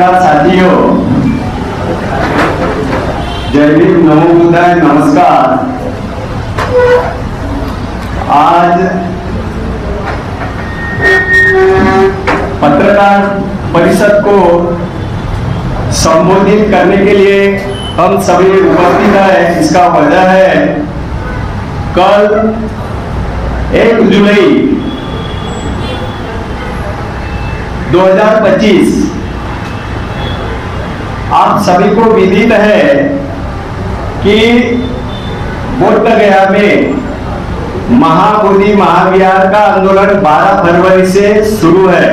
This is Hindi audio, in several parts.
पत्रकार साथियों, जय भीम, नमो बुद्धाय, नमस्कार। आज पत्रकार परिषद को संबोधित करने के लिए हम सभी उपस्थित हैं। इसका वजह है कल 1 जुलाई 2025 आप सभी को विदित है कि बोध गया में महाबोधि महाविहार का आंदोलन 12 फरवरी से शुरू है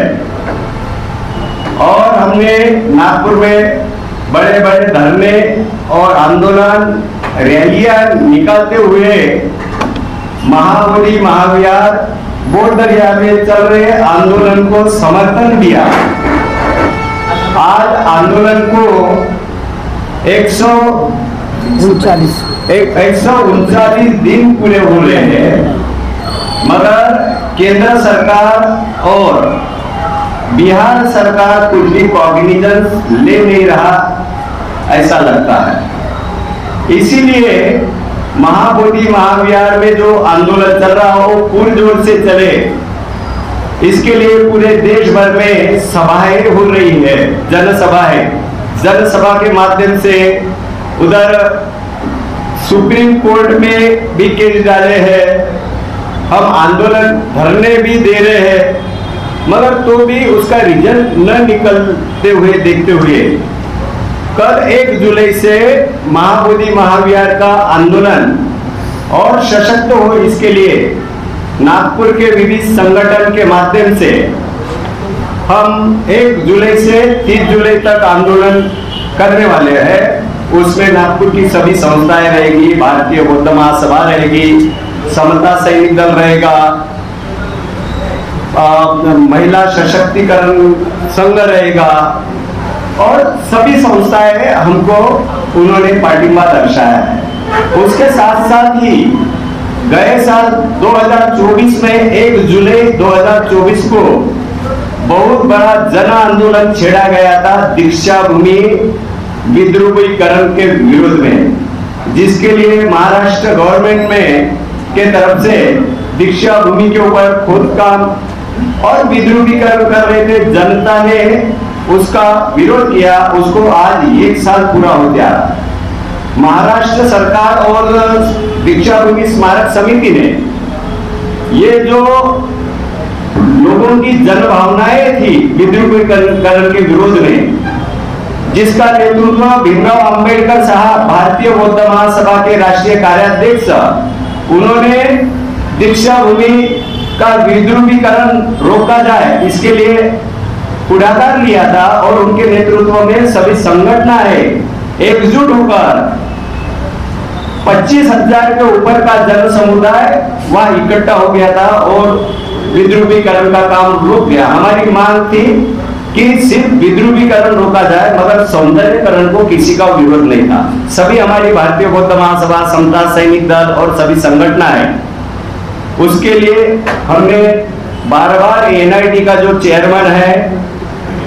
और हमने नागपुर में बड़े बड़े धरने और आंदोलन रैलियां निकालते हुए महाबोधि महाविहार बोध गया में चल रहे आंदोलन को समर्थन दिया। आज आंदोलन को 139 दिन पूरे हो रहे हैं, मगर केंद्र सरकार और बिहार सरकार कुछ भी कॉग्निजेंस ले नहीं रहा, ऐसा लगता है। इसीलिए महाबोधि महाविहार में जो आंदोलन चल रहा हो पुरजोर से चले, इसके लिए पूरे देश भर में सभाएं हो रही है, जनसभा के माध्यम से उधर सुप्रीम कोर्ट में भी केस डाले हैं, हम आंदोलन धरने भी दे रहे हैं, मगर तो भी उसका रिजल्ट न निकलते हुए देखते हुए कल 1 जुलाई से महाबोधि महाविहार का आंदोलन और सशक्त हो, इसके लिए नागपुर के विविध संगठन के माध्यम से हम 1 जुलाई से 30 जुलाई तक आंदोलन करने वाले हैं। उसमें नागपुर की सभी संस्थाएं रहेगी, भारतीय बौद्ध महासभा रहेगी, समता सैनिक दल रहेगा, महिला सशक्तिकरण संघ रहेगा और सभी संस्थाएं हमको उन्होंने पार्टिमा दर्शाया है। उसके साथ साथ ही गए साल 2024 में 1 जुलाई 2024 को बहुत बड़ा जन आंदोलन छेड़ा गया था दीक्षा भूमि विद्रुपीकरण के विरोध में, जिसके लिए महाराष्ट्र गवर्नमेंट में के तरफ से दीक्षा भूमि के ऊपर खोदकाम और विद्रुपीकरण कर रहे थे। जनता ने उसका विरोध किया, उसको आज 1 साल पूरा हो गया। महाराष्ट्र सरकार और दीक्षा भूमि स्मारक समिति ने ये जो लोगों की जन भावनाएं थी विद्रुपीकरण के विरोध में, जिसका नेतृत्व भीमराव अंबेडकर साहब भारतीय बौद्ध महासभा के राष्ट्रीय कार्याध्यक्ष, उन्होंने दीक्षा भूमि का विद्रुपीकरण रोका जाए इसके लिए पुढाकार लिया था और उनके नेतृत्व में सभी संगठनें एकजुट होकर 25,000 के ऊपर का जन समुदाय वहां इकट्ठा हो गया था और विद्रुपीकरण का काम रुक गया। हमारी मांग थी कि सिर्फ विद्रुपीकरण रोका जाए, मगर सौंदर्यकरण को किसी का विरोध नहीं था। सभी हमारी भारतीय बौद्ध महासभा, समता सैनिक दल और सभी संगठनें, उसके लिए हमने बार-बार एनआईटी का जो चेयरमैन है,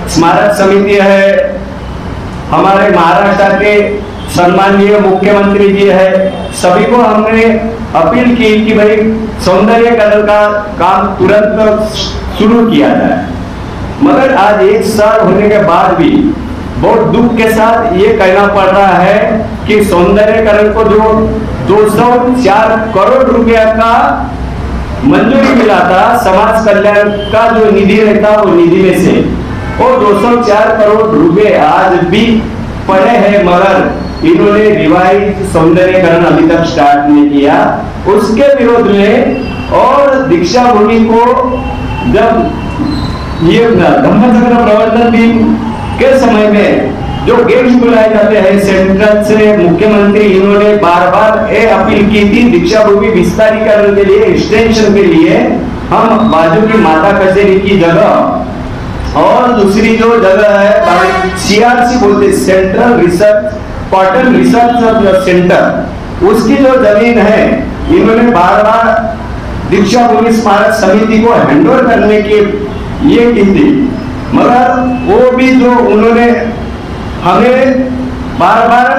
स्मारक समिति है, हमारे महाराष्ट्र के सम्माननीय मुख्यमंत्री जी है, सभी को हमने अपील की कि भाई सौंदर्यकरण का काम तुरंत शुरू किया जाए। मगर आज 1 साल होने के बाद भी बहुत दुख के साथ ये कहना पड़ रहा है कि सौंदर्यकरण को जो 204 करोड़ रुपया का मंजूरी मिला था समाज कल्याण का जो निधि रहता वो निधि में से, और 204 करोड़ रुपए आज भी पड़े हैं, मगर इन्होंने रिवाइज सौंदर्यकरण अभी तक स्टार्ट नहीं किया। उसके विरोध में और दीक्षा भूमि को जब ये धम्मचक्र प्रवर्तन दिन के समय में जो गेम्स बुलाए जाते हैं सेंट्रल से, मुख्यमंत्री इन्होंने बार-बार अपील की थी दीक्षा भूमि विस्तारीकरण के लिए, एक्सटेंशन के लिए हम बाजू की माता कचेरी की जगह और दूसरी जो जगह है सीआरसी बोलते, central research cotton research centre, उसकी जो जमीन है इन्होंने बार-बार दीक्षा भूमि स्मारक समिति को हैंडओवर करने की ये की थी, मगर वो भी जो उन्होंने हमें बार बार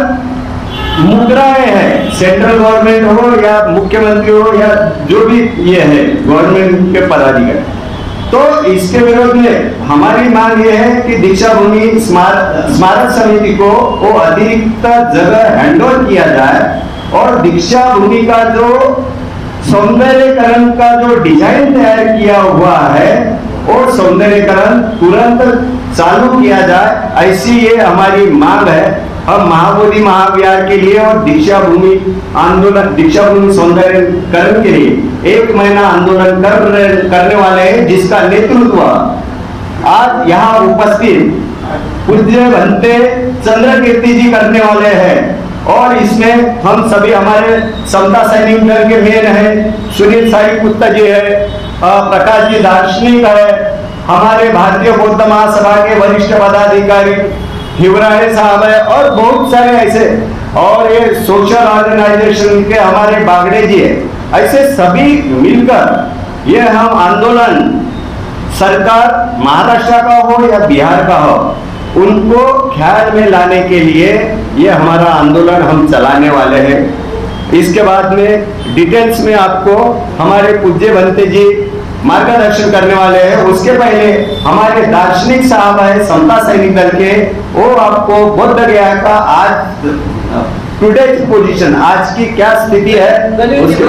मुद्राएं हैं, सेंट्रल गवर्नमेंट हो या मुख्यमंत्री हो या जो भी ये है गवर्नमेंट के पदाधिकारी, तो इसके विरोध में हमारी मांग ये है कि दीक्षा भूमि स्मारक समिति को वो अतिरिक्त जगह हैंडओवर किया जाए और दीक्षा भूमि का जो सौंदर्यकरण का जो डिजाइन तैयार किया हुआ है और सौंदर्यकरण तुरंत चालू किया जाए, ऐसी ये हमारी मांग है। हम महाबोधि महाविहार के लिए और दीक्षा भूमि आंदोलन, दीक्षा भूमि सौंदर्यकरण के लिए 1 महीना आंदोलन करने वाले हैं, जिसका नेतृत्व आज यहाँ उपस्थित पूज्य भंते चंद्रकीर्ति जी करने वाले हैं। और इसमें हम सभी हमारे समता सैनिक दल के मेन है, सुनील साई पुत्ता जी है, प्रकाश जी दार्शनिक है, हमारे भारतीय बौद्ध महासभा के वरिष्ठ पदाधिकारी हिवराए साहब है और बहुत सारे ऐसे, और ये सोशल ऑर्गेनाइजेशन के हमारे बागड़े जी है। ऐसे सभी मिलकर ये हम आंदोलन सरकार महाराष्ट्र का हो या बिहार का हो, उनको ख्याल में लाने के लिए ये हमारा आंदोलन हम चलाने वाले हैं। इसके बाद में डिटेल्स में आपको हमारे पूज्य भंते जी मार्गदर्शन करने वाले हैं। उसके पहले हमारे दार्शनिक साहब है समता सैनिक दल के, वो आपको बोध गया का आज टुडे पोजीशन, आज की क्या स्थिति है उसके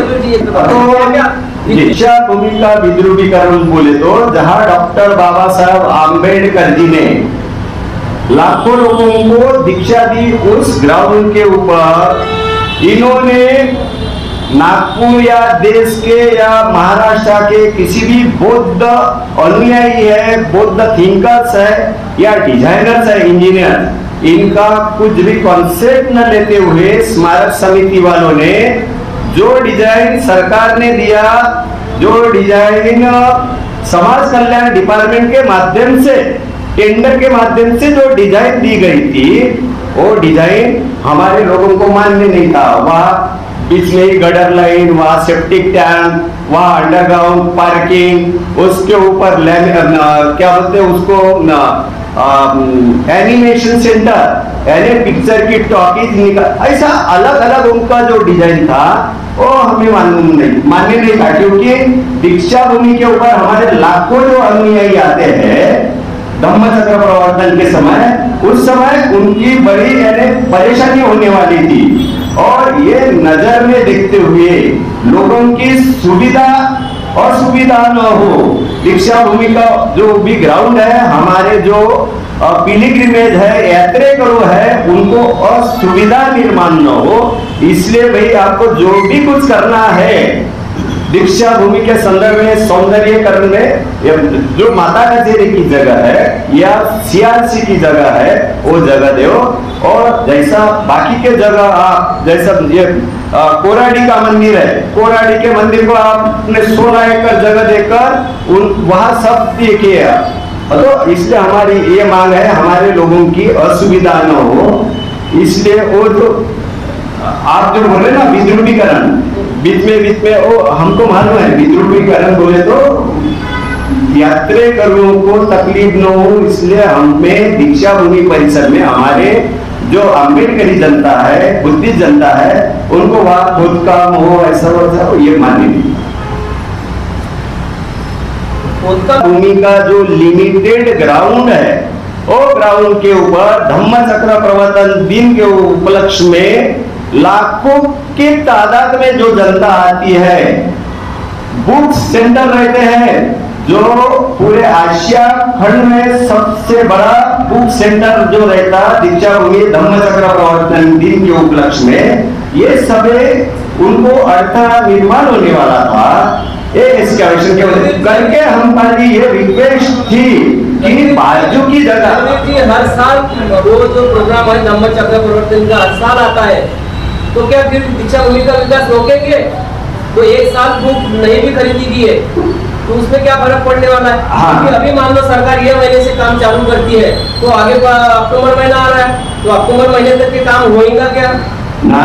दीक्षा भूमि का विद्रुपीकरण बोले तो, जहां डॉक्टर बाबा साहब आम्बेडकर जी ने लाखों लोगों को दीक्षा दी, उस ग्राउंड के ऊपर इन्होंने नागपुर या देश के या महाराष्ट्र के किसी भी बौद्ध अनुयायी है, बौद्ध थिंकर्स है या डिजाइनर्स है, इंजीनियर, इनका कुछ भी कॉन्सेप्ट न लेते हुए स्मारक समिति वालों ने जो डिजाइन सरकार ने दिया, जो डिजाइन समाज कल्याण डिपार्टमेंट के माध्यम से, टेंडर के माध्यम से जो डिजाइन दी गई थी, वो डिजाइन हमारे लोगों को मान्य नहीं था। वहाँ बीच में ही गटर लाइन, वहाँ सेप्टिक टैंक, वहाँ अंडरग्राउंड पार्किंग, उसके ऊपर क्या बोलते हैं उसको एनिमेशन सेंटर, यानी पिक्चर की टॉकीज निकल, ऐसा अलग अलग उनका जो डिजाइन था वो हमें मान्य नहीं था, क्योंकि दीक्षा भूमि के ऊपर हमारे लाखों जो अनुयायी आते हैं धम्मचक्र प्रवर्तन के समय, उस समय उनकी बड़ी परेशानी होने वाली थी। और ये नजर में देखते हुए लोगों की सुविधा और सुविधा न हो, दीक्षा भूमि का जो भी ग्राउंड है, हमारे जो पिलग्रिमेज है, यात्रेकरू है, उनको असुविधा निर्माण न हो, इसलिए भाई आपको जो भी कुछ करना है दीक्षा भूमि के संदर्भ में सौंदर्यकरण में, जो माता कचेरी की जगह है या सीआरसी की जगह है, वो जगह दो। और जैसा बाकी के जगह आप, जैसा ये कोराडी का मंदिर है, कोराडी के मंदिर को आपने 16 एकड़ जगह देकर वहां सब देखिए, तो इसलिए हमारी ये मांग है हमारे लोगों की असुविधा न हो, इसलिए वो जो आप जो बोले ना विद्रुपीकरण, बीच में वो हमको मालूम है, विद्रुपीकरण बोले तो यात्रेकरुओं को तकलीफ न हो, इसलिए हमें दीक्षा भूमि परिसर में हमारे जो अम्बेडकरी जनता है, बुद्धिस्ट जनता है, उनको वहां खोदकाम हो ऐसा हो, ये मान्य नहीं। भूमि का जो लिमिटेड ग्राउंड है, वो ग्राउंड के ऊपर धम्मचक्र प्रवर्तन दिन के उपलक्ष्य में लाखों की तादाद में जो जनता आती है, बुक सेंटर रहते हैं, जो पूरे आशिया खंड में सबसे बड़ा बुक सेंटर जो रहता दीक्षा भूमि धम्मचक्र प्रवर्तन दिन के उपलक्ष्य में, ये सभी उनको अर्थ निर्माण होने वाला था। एक्सकैवेशन के करके हमारी ये रिक्वेस्ट थी कि बाजू की जगह हर साल वो जो प्रोग्राम है धम्मचक्र प्रवर्तन का हर साल आता है, तो क्या फिर दीक्षा भूमि का विकास रोकेंगे? तो एक साल बुक नहीं भी खरीदी गई है तो उसमें क्या फर्क पड़ने वाला है? क्योंकि अभी मान लो सरकार ये महीने से काम चालू करती है, तो आगे अक्टूबर महीना आ रहा है, तो अक्टूबर महीने तक के काम होएगा क्या? ना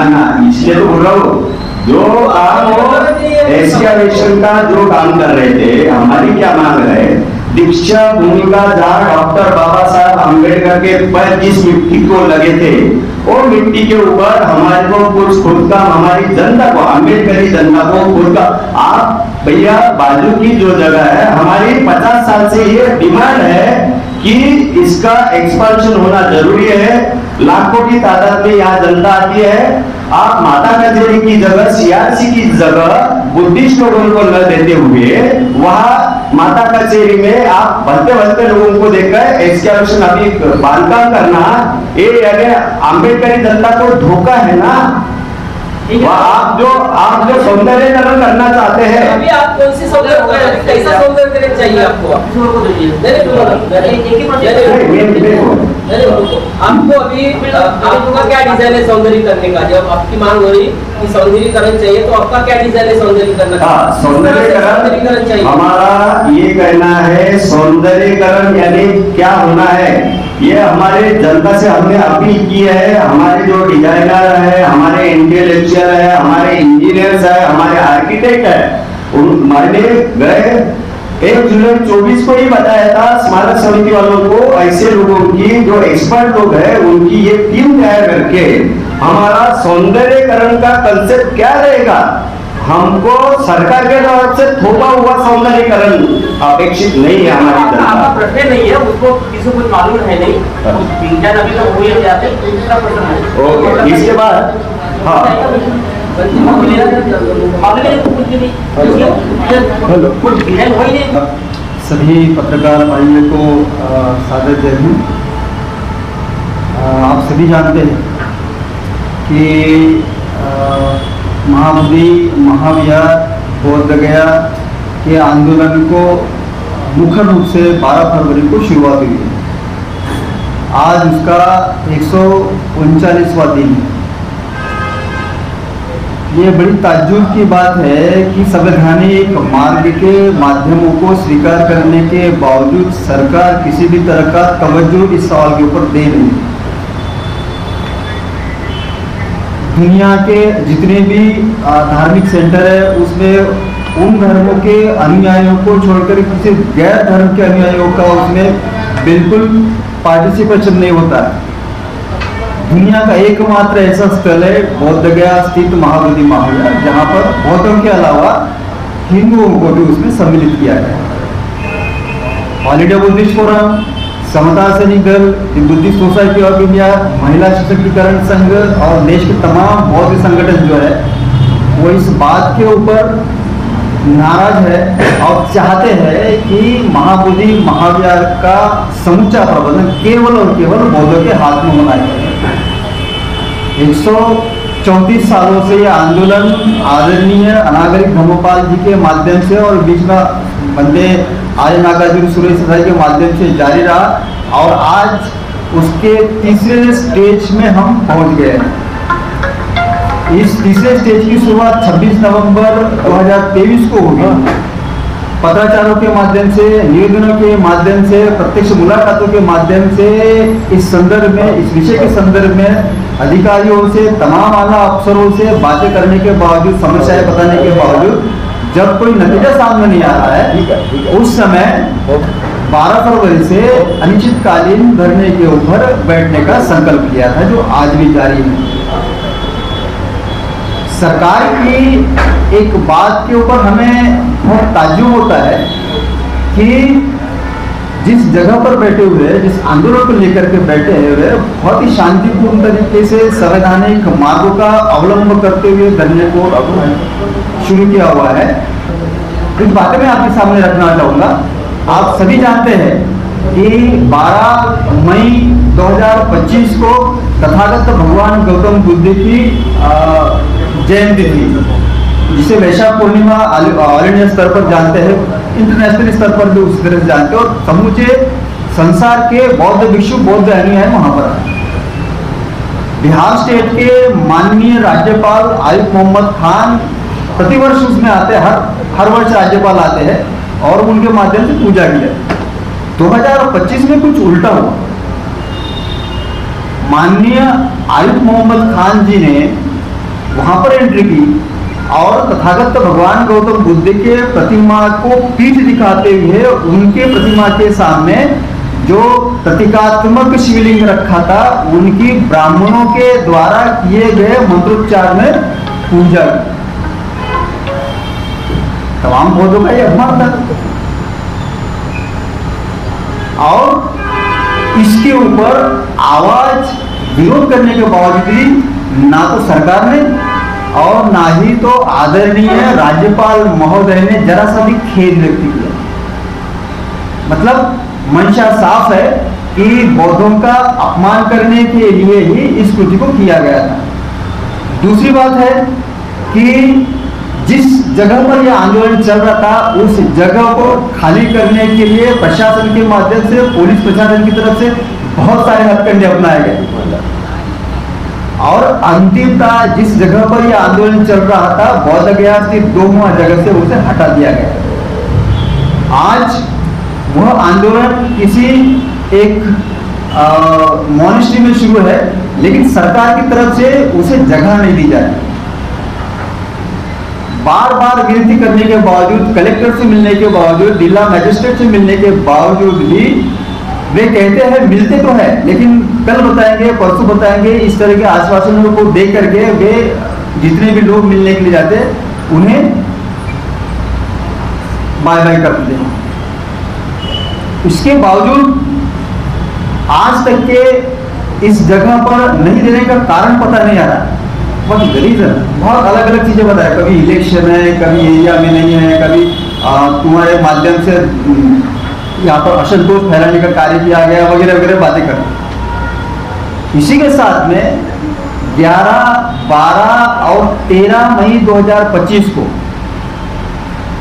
इसलिए तो बोल रहा हूँ, जो काम एक्सकैवेशन का जो काम कर रहे थे, हमारी क्या मांग है दीक्षा भूमिका जहाँ डॉक्टर बाबा साहब अम्बेडकर के पैर जिस मिट्टी को लगे थे, वो मिट्टी के ऊपर हमारे को कुछ खुद का, हमारी जनता को, अम्बेडकरी जनता को खुद का, आप भैया बाजू की जो जगह है हमारी 50 साल से ये डिमांड है कि इसका एक्सपांशन होना जरूरी है। लाखों की तादाद में यहाँ जनता आती है। आप माता कचेरी की जगह, सीआरसी की जगह बुद्धिस्ट लोगों को न देते हुए वहां माता कचेरी में आप भलते भलते लोगों को देकर एक्सकैवेशन अभी बांधकाम करना, ये यानी अम्बेडकरी जनता को धोखा है ना। आप जो सौंदर्यकरण करना चाहते हैं, अभी आप कौन सी सौंदर्य, कैसा सौंदर्यकरण चाहिए आपको? आपको अभी आपका क्या डिजाइन है सौंदर्य करने का? जब आपकी मांग हो रही कि सौंदर्यीकरण चाहिए, तो आपका क्या डिजाइन है सौंदर्यीकरण का? सौंदर्यीकरण चाहिए। हमारा ये कहना है सौंदर्यीकरण यानी क्या होना है, ये हमारे जनता से हमने अपील की है। हमारे जो डिजाइनर है, हमारे इंटेलेक्चुअल है, हमारे इंजीनियर्स है, हमारे आर्किटेक्ट है, मैंने गए 1 जुलाई 24 को ही बताया था स्मारक समिति वालों को, ऐसे लोगों की जो एक्सपर्ट लोग हैं उनकी ये टीम तैयार करके हमारा सौंदर्यकरण का कंसेप्ट क्या रहेगा, हमको सरकार के तरफ से थोपा हुआ सौंदर्यकरण अपेक्षित नहीं है। हमारी आपका प्रश्न नहीं है, उसको किसी को मालूम है नहीं, अभी तो हुए जाते, दूसरा प्रश्न है। ओके, इसके बाद सभी पत्रकार भाइयों को सादर जय हिंद। आप सभी जानते हैं कि महाबोधि महाविहार बोध गया के आंदोलन को मुख्य रूप से 12 फरवरी को शुरुआत हुई है। आज उसका 139वां दिन है। ये बड़ी ताज्जुब की बात है कि संवैधानिक मार्ग के माध्यमों को स्वीकार करने के बावजूद सरकार किसी भी तरह का तवज्जो इस सवाल के ऊपर दे रही है। दुनिया के जितने भी धार्मिक सेंटर है उसमें उन धर्मों के अनुयायियों को छोड़कर किसी गैर धर्म के अनुयायियों का उसमें बिल्कुल पार्टिसिपेशन नहीं होता है। दुनिया का एकमात्र ऐसा स्थल है बोध गया स्थित महाबोधि महाविहार, जहाँ पर बौद्धों के अलावा हिंदुओं को भी उसमें सम्मिलित किया गया। ऑल इंडिया बुद्धिस्ट फोरम, समता सैनिक दल, बुद्धिस्ट सोसाइटी ऑफ इंडिया, महिला सशक्तिकरण संघ और देश के तमाम बौद्ध संगठन जो है वो इस बात के ऊपर नाराज है और चाहते हैं कि महाबोधि महाविहार का समूचा प्रबंधन केवल और केवल बौद्धों के हाथ में होना चाहिए। 134 सालों से यह आंदोलन आदरणीय अनागरिक धर्मपाल जी के माध्यम से और बीच में बंदे आर्य नागार्जुन सुरेश सदाई के माध्यम से जारी रहा और आज उसके तीसरे स्टेज में हम पहुंच गए हैं। इस तीसरे स्टेज की शुरुआत 26 नवंबर 2023 को होगी। पत्राचारों के माध्यम से, निवेदनों के माध्यम से, प्रत्यक्ष मुलाकातों के माध्यम से इस संदर्भ में, इस विषय के संदर्भ में अधिकारियों से, तमाम आला अफसरों से बातें करने के बावजूद, समस्याएं बताने के बावजूद जब कोई नतीजा सामने नहीं आ रहा है, उस समय 12 फरवरी से अनिश्चितकालीन धरने के ऊपर बैठने का संकल्प किया था, जो आज भी जारी है। सरकार की एक बात के ऊपर हमें बहुत ताज्जुब होता है कि जिस जगह पर बैठे हुए, जिस आंदोलन को लेकर के बैठे हुए, बहुत ही शांतिपूर्ण तरीके से संवैधानिक मार्गों का अवलंबन करते हुए धरने को शुरू किया हुआ है। कुछ बातें मैं आपके सामने रखना चाहूँगा। आप सभी जानते हैं कि 12 मई 2025 को तथागत भगवान गौतम बुद्ध की जयंती थी, जिसे वैशाख पूर्णिमा ऑल इंडिया स्तर पर जानते हैं, इंटरनेशनल स्तर पर भी उसी तरह से जानते हैं, और समूचे संसार के बौद्ध भिक्षु, बौद्ध अनुयायी वहां पर आए। बिहार स्टेट के माननीय राज्यपाल आरिफ मोहम्मद खान प्रतिवर्ष उसमें आते हैं, हर वर्ष राज्यपाल आते हैं और उनके माध्यम से पूजा किया। 2025 में कुछ उल्टा हुआ। माननीय आरिफ मोहम्मद खान जी ने वहां पर एंट्री की और तथागत भगवान गौतम बुद्ध के प्रतिमा को पीठ दिखाते हुए उनके प्रतिमा के सामने जो प्रतीकात्मक शिवलिंग रखा था उनकी ब्राह्मणों के द्वारा किए गए मंत्रोच्चार में पूजा। तमाम बौद्धों का यह अपमान था। और इसके ऊपर आवाज विरोध करने के बावजूद भी ना तो सरकार ने और ना ही तो आदरणीय राज्यपाल महोदय ने जरा सा भी खेद व्यक्त किया। मतलब मंशा साफ है कि बौद्धों का अपमान करने के लिए ही इस कृति को किया गया था। दूसरी बात है कि जिस जगह पर यह आंदोलन चल रहा था उस जगह को खाली करने के लिए प्रशासन के माध्यम से, पुलिस प्रशासन की तरफ से बहुत सारे हथकंडे अपनाए गए और अंतिमतः जिस जगह पर यह आंदोलन चल रहा था बौद्ध गया स्थित 2 जगह से उसे हटा दिया गया। आज वह आंदोलन किसी एक मॉनेस्ट्री में शुरू है, लेकिन सरकार की तरफ से उसे जगह नहीं दी जा रही। बार बार विनती करने के बावजूद, कलेक्टर से मिलने के बावजूद, जिला मजिस्ट्रेट से मिलने के बावजूद भी वे कहते हैं मिलते तो है, लेकिन कल बताएंगे, परसों बताएंगे, इस तरह के आश्वासनों को दे करके वे जितने भी लोग मिलने के लिए जाते हैं उन्हें बाय बाय कर देते हैं। इसके बावजूद आज तक के इस जगह पर नहीं देने का कारण पता नहीं आ रहा। बहुत गरीब है, बहुत अलग अलग चीजें बताए, कभी इलेक्शन है, कभी एरिया में नहीं है, कभी तुम्हारे माध्यम से यहाँ पर असंतोष फैलाने का कार्य किया गया वगैरह वगैरह बातें करते। इसी के साथ में 11, 12 और 13 मई 2025 को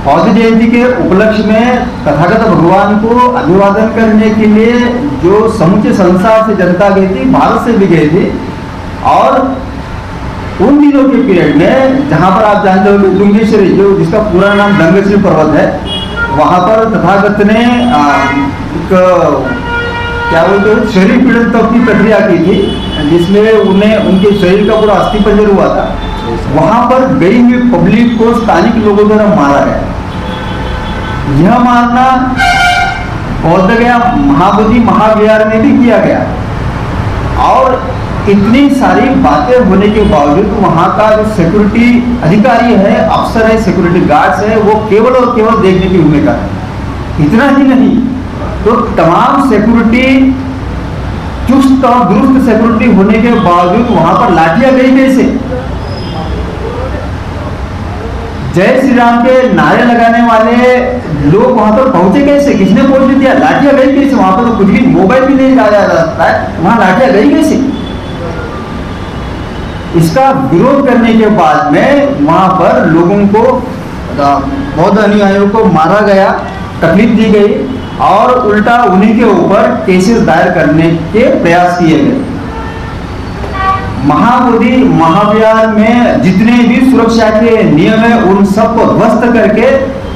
बौद्ध जयंती के उपलक्ष्य में तथागत भगवान को अभिवादन करने के लिए जो समूचे संसार से जनता गई थी, भारत से भी गई थी। और उन दिनों के पीरियड में जहां पर आप जानते हो डुंगेश्वरी, जो जिसका पूरा नाम डंगेश्वरी पर्वत है, वहां पर तथागत ने क्या बोलते हैं शरीर पीड़न तप की प्रक्रिया की थी, जिसमें उन्हें उनके शरीर का पूरा अस्थि पंजर हुआ था। वहां पर गई हुई पब्लिक को स्थानिक लोगों द्वारा मारा गया। यह मारना बौद्ध गया महाबोधि महाविहार में भी किया गया। और इतनी सारी बातें होने के बावजूद वहां का जो सिक्योरिटी अधिकारी है, अफसर है, सिक्योरिटी गार्ड्स है, वो केवल और केवल देखने की भूमिका है। इतना ही नहीं तो तमाम सिक्योरिटी, चुस्त और दुरुस्त सिक्योरिटी होने के बावजूद वहां पर लाठियां गई कैसे? जय श्री राम के नारे लगाने वाले लोग वहां पर पहुंचे कैसे? किसने पहुंच दिया? लाठियां गई कैसे? वहां पर तो कुछ भी मोबाइल भी नहीं लाया जा सकता है, वहां लाठियां गई कैसे? इसका विरोध करने के बाद में वहां पर लोगों को, बौद्ध अनुयायियों को मारा गया, तकलीफ दी गई और उल्टा उन्हीं के ऊपर केसेस दायर करने के प्रयास किए गए। महाबोधि महाविहार में जितने भी सुरक्षा के नियम है उन सबको ध्वस्त करके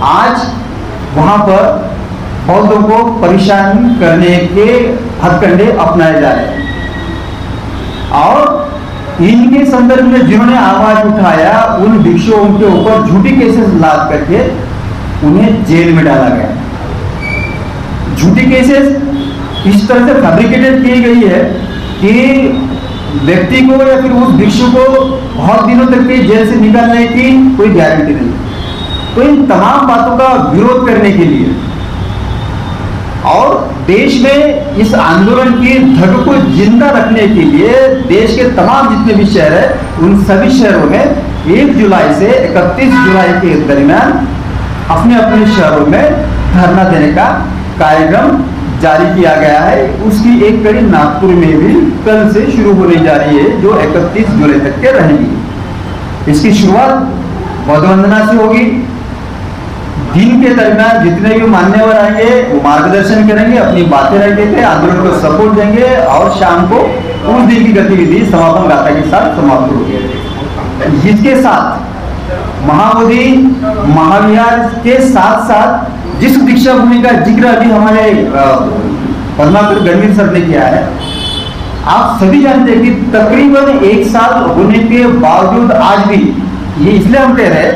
आज वहां पर बौद्धों को परेशान करने के हथकंडे अपनाए जा रहे हैं। और इनके संदर्भ में जिन्होंने आवाज उठाया उन भिक्षुओं के ऊपर झूठी केसेस लाद करके उन्हें जेल में डाला गया। झूठी केसेस इस तरह से फैब्रिकेटेड की गई है कि व्यक्ति को या फिर उस भिक्षु को बहुत दिनों तक के जेल से निकालने की कोई गारंटी नहीं। तो इन तमाम बातों का विरोध करने के लिए और देश में इस आंदोलन की धग को जिंदा रखने के लिए देश के तमाम जितने भी शहर है उन सभी शहरों में 1 जुलाई से 31 जुलाई के दरमियान अपने अपने शहरों में धरना देने का कार्यक्रम जारी किया गया है। उसकी एक कड़ी नागपुर में भी कल से शुरू होने जा रही है, जो 31 जुलाई तक के रहेगी। इसकी शुरुआत बौद्ध वंदना से होगी। दिन के दरमियान जितने भी मान्यवर आएंगे वो मार्गदर्शन करेंगे, अपनी बातें रखेंगे, आंदोलन को सपोर्ट देंगे और शाम को उस दिन की गतिविधि समापन गाथा के साथ समाप्त होगी। जिसके साथ महाबोधि महाविहार के साथ साथ जिस दीक्षा भूमि का जिक्र अभी हमारे पद्माकर गणवीर सर ने किया है, आप सभी जानते हैं कि तकरीबन 1 साल होने के बावजूद आज भी ये इसलिए हम कह रहे हैं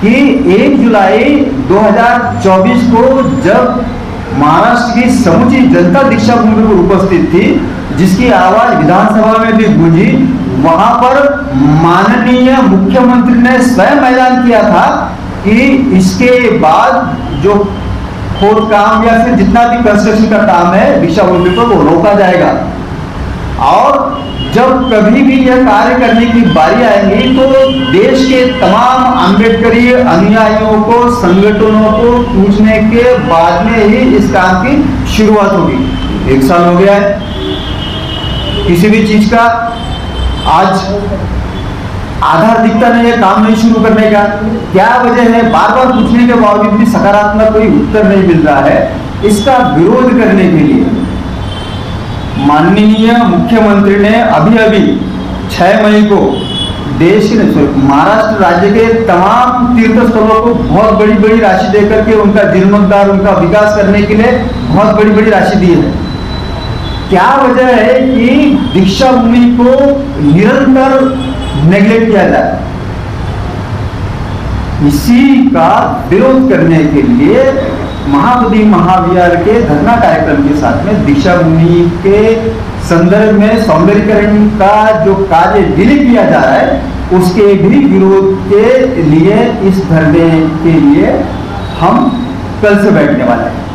कि 1 जुलाई 2024 को जब महाराष्ट्र की समूची जनता दीक्षा भूमि पर उपस्थित थी, जिसकी आवाज विधानसभा में भी गूंजी, वहां पर माननीय मुख्यमंत्री ने स्वयं ऐलान किया था कि इसके बाद जो खोद काम या फिर जितना भी कंस्ट्रक्शन का काम है दीक्षा भूमि पर वो रोका जाएगा। और जब कभी भी यह कार्य करने की बारी आएगी तो देश के तमाम अम्बेडकरी अनुयायियों को, संगठनों को पूछने के बाद में ही इस काम की शुरुआत होगी। 1 साल हो गया है किसी भी चीज का, आज आधार दिखता नहीं है काम नहीं शुरू करने का। क्या वजह है? बार बार पूछने के बावजूद भी सकारात्मक कोई उत्तर नहीं मिल रहा है। इसका विरोध करने के लिए माननीय मुख्यमंत्री ने अभी 6 मई को देश के महाराष्ट्र राज्य के तमाम तीर्थ स्थलों को बहुत बड़ी राशि देकर के उनका जीर्णोद्धार, उनका विकास करने के लिए बहुत बड़ी राशि दी है। क्या वजह है कि दीक्षा भूमि को निरंतर नेग्लेक्ट किया जाए? इसी का विरोध करने के लिए महाबोधि महाविहार के धरना कार्यक्रम के साथ में दीक्षा भूमि के संदर्भ में सौंदर्यीकरण का जो कार्य डिले किया जा रहा है, उसके भी विरोध के लिए इस धरने के लिए हम कल से बैठने वाले हैं।